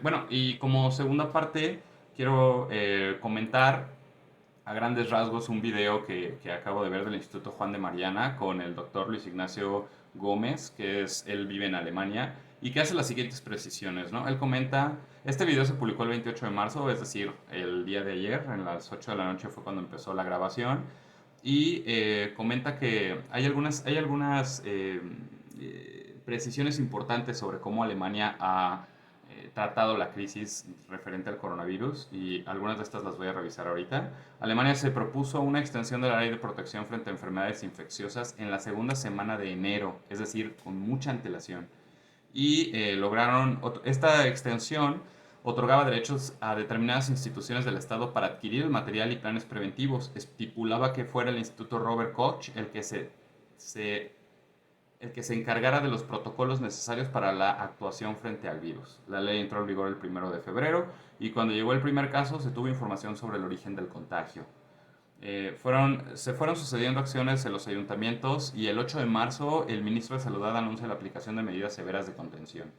Bueno, y como segunda parte, quiero comentar a grandes rasgos un video que acabo de ver del Instituto Juan de Mariana con el doctor Luis Ignacio Gómez, él vive en Alemania, y que hace las siguientes precisiones, ¿no? Él comenta, este video se publicó el 28 de marzo, es decir, el día de ayer, en las 8 de la noche fue cuando empezó la grabación, y comenta que hay algunas precisiones importantes sobre cómo Alemania ha tratado la crisis referente al coronavirus y algunas de estas las voy a revisar ahorita. Alemania se propuso una extensión de la ley de protección frente a enfermedades infecciosas en la segunda semana de enero, es decir, con mucha antelación. Y esta extensión otorgaba derechos a determinadas instituciones del Estado para adquirir el material y planes preventivos. Estipulaba que fuera el Instituto Robert Koch se el que se encargara de los protocolos necesarios para la actuación frente al virus. La ley entró en vigor el 1 de febrero y cuando llegó el primer caso se tuvo información sobre el origen del contagio. Se fueron sucediendo acciones en los ayuntamientos y el 8 de marzo el ministro de Salud anuncia la aplicación de medidas severas de contención.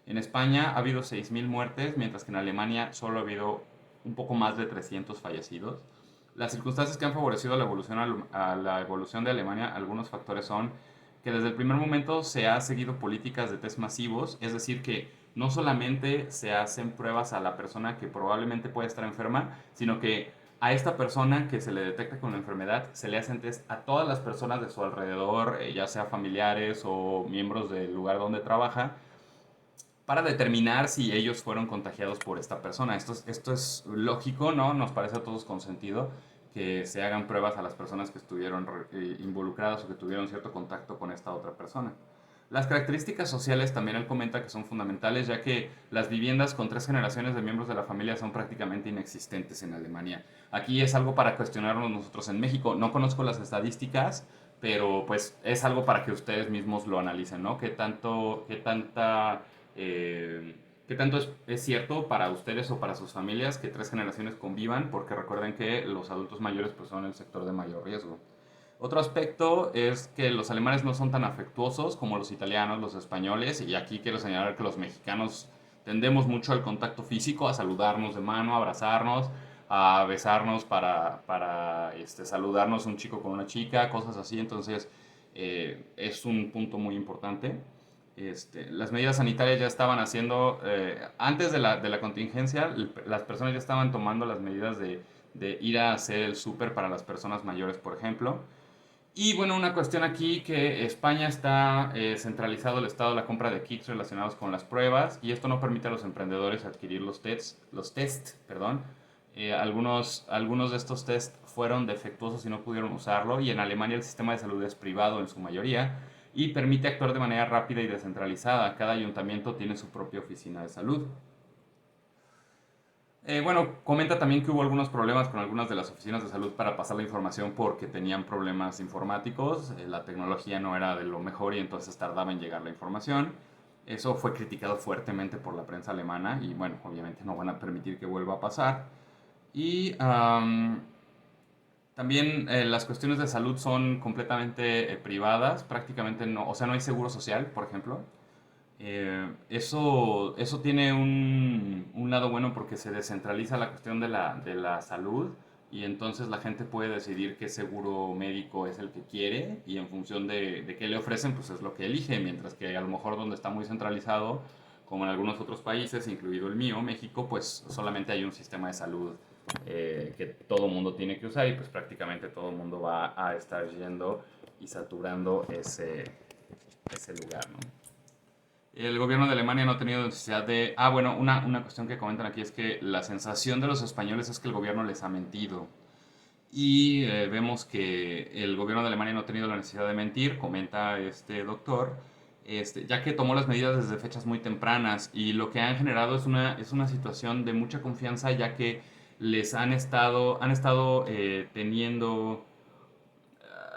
En España ha habido 6.000 muertes, mientras que en Alemania solo ha habido un poco más de 300 fallecidos. Las circunstancias que han favorecido a la evolución de Alemania, algunos factores son que desde el primer momento se ha seguido políticas de test masivos, es decir, que no solamente se hacen pruebas a la persona que probablemente puede estar enferma, sino que a esta persona que se le detecta con la enfermedad se le hacen test a todas las personas de su alrededor, ya sea familiares o miembros del lugar donde trabaja, para determinar si ellos fueron contagiados por esta persona. Esto es lógico, ¿no? Nos parece a todos con sentido que se hagan pruebas a las personas que estuvieron involucradas o que tuvieron cierto contacto con esta otra persona. Las características sociales también él comenta que son fundamentales, ya que las viviendas con 3 generaciones de miembros de la familia son prácticamente inexistentes en Alemania. Aquí es algo para cuestionarnos nosotros en México. No conozco las estadísticas, pero pues es algo para que ustedes mismos lo analicen, ¿no? ¿Qué tanto es cierto para ustedes o para sus familias que 3 generaciones convivan? Porque recuerden que los adultos mayores pues, son el sector de mayor riesgo. Otro aspecto es que los alemanes no son tan afectuosos como los italianos, los españoles, y aquí quiero señalar que los mexicanos tendemos mucho al contacto físico, a saludarnos de mano, a abrazarnos, a besarnos para saludarnos un chico con una chica, cosas así, entonces es un punto muy importante. Las medidas sanitarias ya estaban haciendo, antes de la contingencia, las personas ya estaban tomando las medidas de ir a hacer el súper para las personas mayores, por ejemplo. Y bueno, una cuestión aquí que España está centralizado el estado de la compra de kits relacionados con las pruebas y esto no permite a los emprendedores adquirir los test, perdón. Algunos de estos test fueron defectuosos y no pudieron usarlo y en Alemania el sistema de salud es privado en su mayoría y permite actuar de manera rápida y descentralizada. Cada ayuntamiento tiene su propia oficina de salud. Bueno, comenta también que hubo algunos problemas con algunas de las oficinas de salud para pasar la información porque tenían problemas informáticos, la tecnología no era de lo mejor y entonces tardaba en llegar la información. Eso fue criticado fuertemente por la prensa alemana y bueno, obviamente no van a permitir que vuelva a pasar. Y también las cuestiones de salud son completamente privadas, prácticamente no, o sea, no hay seguro social, por ejemplo. Eso tiene un lado bueno porque se descentraliza la cuestión de la salud y entonces la gente puede decidir qué seguro médico es el que quiere y en función de qué le ofrecen, pues es lo que elige, mientras que a lo mejor donde está muy centralizado, como en algunos otros países, incluido el mío, México, pues solamente hay un sistema de salud que todo mundo tiene que usar y pues prácticamente todo el mundo va a estar yendo y saturando ese lugar, ¿no? El gobierno de Alemania no ha tenido necesidad de... Ah, bueno, una cuestión que comentan aquí es que la sensación de los españoles es que el gobierno les ha mentido. Y vemos que el gobierno de Alemania no ha tenido la necesidad de mentir, comenta este doctor, ya que tomó las medidas desde fechas muy tempranas y lo que han generado es una situación de mucha confianza, ya que han estado teniendo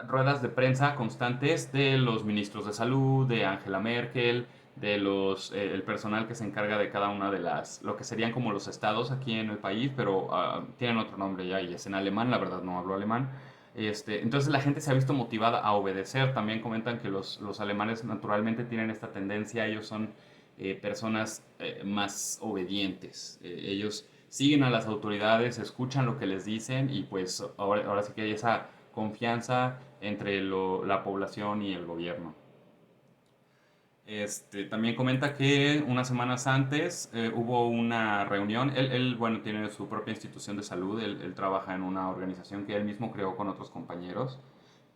ruedas de prensa constantes de los ministros de salud, de Angela Merkel, el personal que se encarga de cada una de lo que serían como los estados aquí en el país, pero tienen otro nombre ya y es en alemán, la verdad no hablo alemán. Entonces la gente se ha visto motivada a obedecer. También comentan que los alemanes naturalmente tienen esta tendencia, ellos son personas más obedientes. Ellos siguen a las autoridades, escuchan lo que les dicen y pues ahora sí que hay esa confianza entre la población y el gobierno. También comenta que unas semanas antes hubo una reunión. Él, bueno, tiene su propia institución de salud. Él trabaja en una organización que él mismo creó con otros compañeros.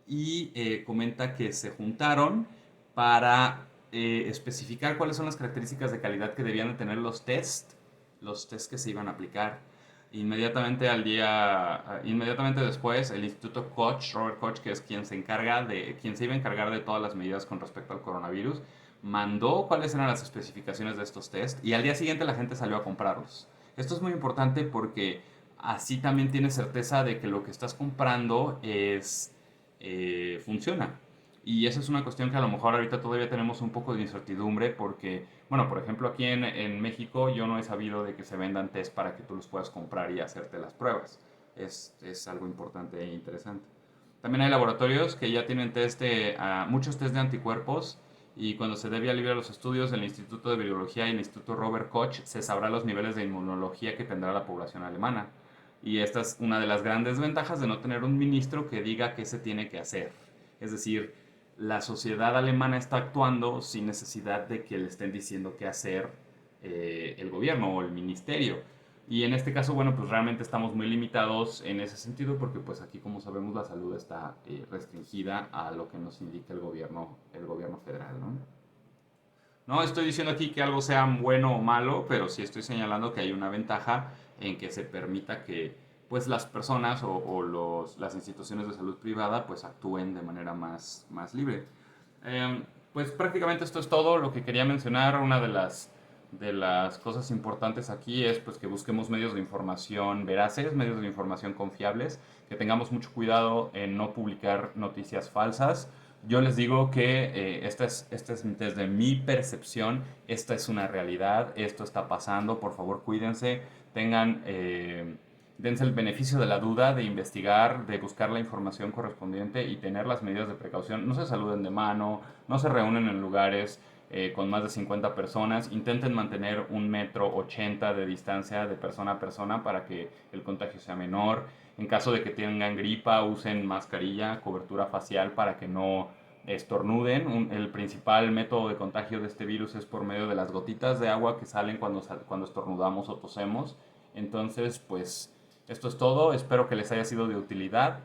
Y comenta que se juntaron para especificar cuáles son las características de calidad que debían de tener los test que se iban a aplicar. Inmediatamente después, el Instituto Koch, Robert Koch, que es quien se iba a encargar de todas las medidas con respecto al coronavirus, mandó cuáles eran las especificaciones de estos test y al día siguiente la gente salió a comprarlos. Esto es muy importante porque así también tienes certeza de que lo que estás comprando funciona. Y esa es una cuestión que a lo mejor ahorita todavía tenemos un poco de incertidumbre porque, bueno, por ejemplo, aquí en México yo no he sabido de que se vendan test para que tú los puedas comprar y hacerte las pruebas. Es algo importante e interesante. También hay laboratorios que ya tienen muchos test de anticuerpos y cuando se dé vía libre a los estudios del Instituto de Virología y el Instituto Robert Koch se sabrá los niveles de inmunología que tendrá la población alemana. Y esta es una de las grandes ventajas de no tener un ministro que diga qué se tiene que hacer. Es decir, la sociedad alemana está actuando sin necesidad de que le estén diciendo qué hacer el gobierno o el ministerio. Y en este caso, bueno, pues realmente estamos muy limitados en ese sentido porque pues aquí, como sabemos, la salud está restringida a lo que nos indica el gobierno federal, ¿no? No estoy diciendo aquí que algo sea bueno o malo, pero sí estoy señalando que hay una ventaja en que se permita que pues las personas las instituciones de salud privada pues actúen de manera más libre. Pues prácticamente esto es todo lo que quería mencionar. Una de las cosas importantes aquí es pues que busquemos medios de información veraces, medios de información confiables, que tengamos mucho cuidado en no publicar noticias falsas. Yo les digo que desde mi percepción, esta es una realidad, esto está pasando, por favor cuídense, dense el beneficio de la duda, de investigar, de buscar la información correspondiente y tener las medidas de precaución. No se saluden de mano, no se reúnen en lugares con más de 50 personas, intenten mantener 1,80 m de distancia de persona a persona para que el contagio sea menor. En caso de que tengan gripa, usen mascarilla, cobertura facial para que no estornuden. El principal método de contagio de este virus es por medio de las gotitas de agua que salen cuando estornudamos o tosemos. Entonces, pues esto es todo. Espero que les haya sido de utilidad.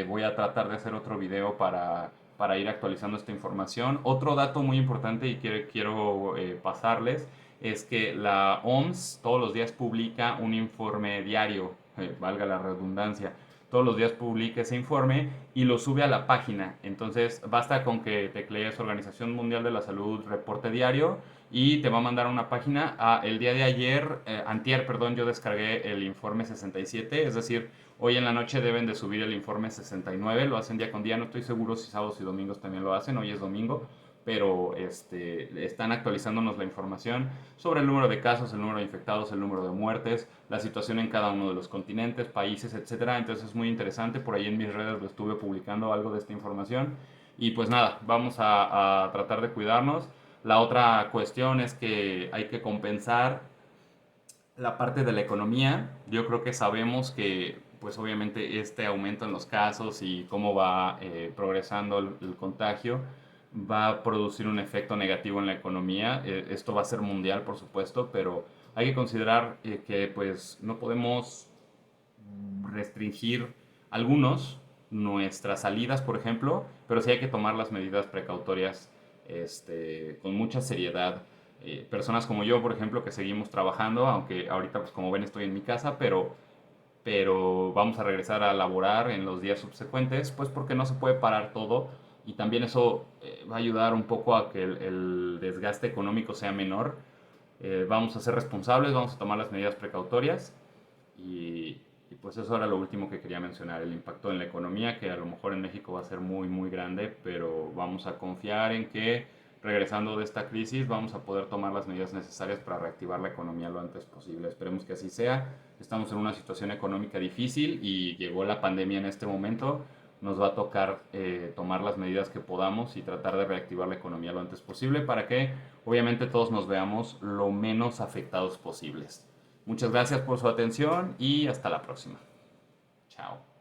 Voy a tratar de hacer otro video para ir actualizando esta información. Otro dato muy importante y quiero pasarles es que la OMS todos los días publica un informe diario, valga la redundancia. Todos los días publica ese informe y lo sube a la página. Entonces basta con que teclees Organización Mundial de la Salud reporte diario y te va a mandar a una página. El día de antier, perdón, yo descargué el informe 67, es decir, hoy en la noche deben de subir el informe 69, lo hacen día con día, no estoy seguro si sábados y domingos también lo hacen, hoy es domingo, pero están actualizándonos la información sobre el número de casos, el número de infectados, el número de muertes, la situación en cada uno de los continentes, países, etcétera. Entonces es muy interesante, por ahí en mis redes lo estuve publicando algo de esta información. Y pues nada, vamos a tratar de cuidarnos. La otra cuestión es que hay que compensar la parte de la economía. Yo creo que sabemos que pues obviamente este aumento en los casos y cómo va progresando el contagio va a producir un efecto negativo en la economía. Esto va a ser mundial, por supuesto, pero hay que considerar que pues no podemos restringir algunos nuestras salidas, por ejemplo, pero sí hay que tomar las medidas precautorias con mucha seriedad. Personas como yo, por ejemplo, que seguimos trabajando, aunque ahorita, pues como ven, estoy en mi casa, pero vamos a regresar a laborar en los días subsecuentes, pues porque no se puede parar todo y también eso va a ayudar un poco a que el desgaste económico sea menor. Vamos a ser responsables, vamos a tomar las medidas precautorias y pues eso era lo último que quería mencionar, el impacto en la economía, que a lo mejor en México va a ser muy grande, pero vamos a confiar en que regresando de esta crisis vamos a poder tomar las medidas necesarias para reactivar la economía lo antes posible. Esperemos que así sea. Estamos en una situación económica difícil y llegó la pandemia en este momento. nos va a tocar tomar las medidas que podamos y tratar de reactivar la economía lo antes posible para que obviamente todos nos veamos lo menos afectados posibles. Muchas gracias por su atención y hasta la próxima. Chao.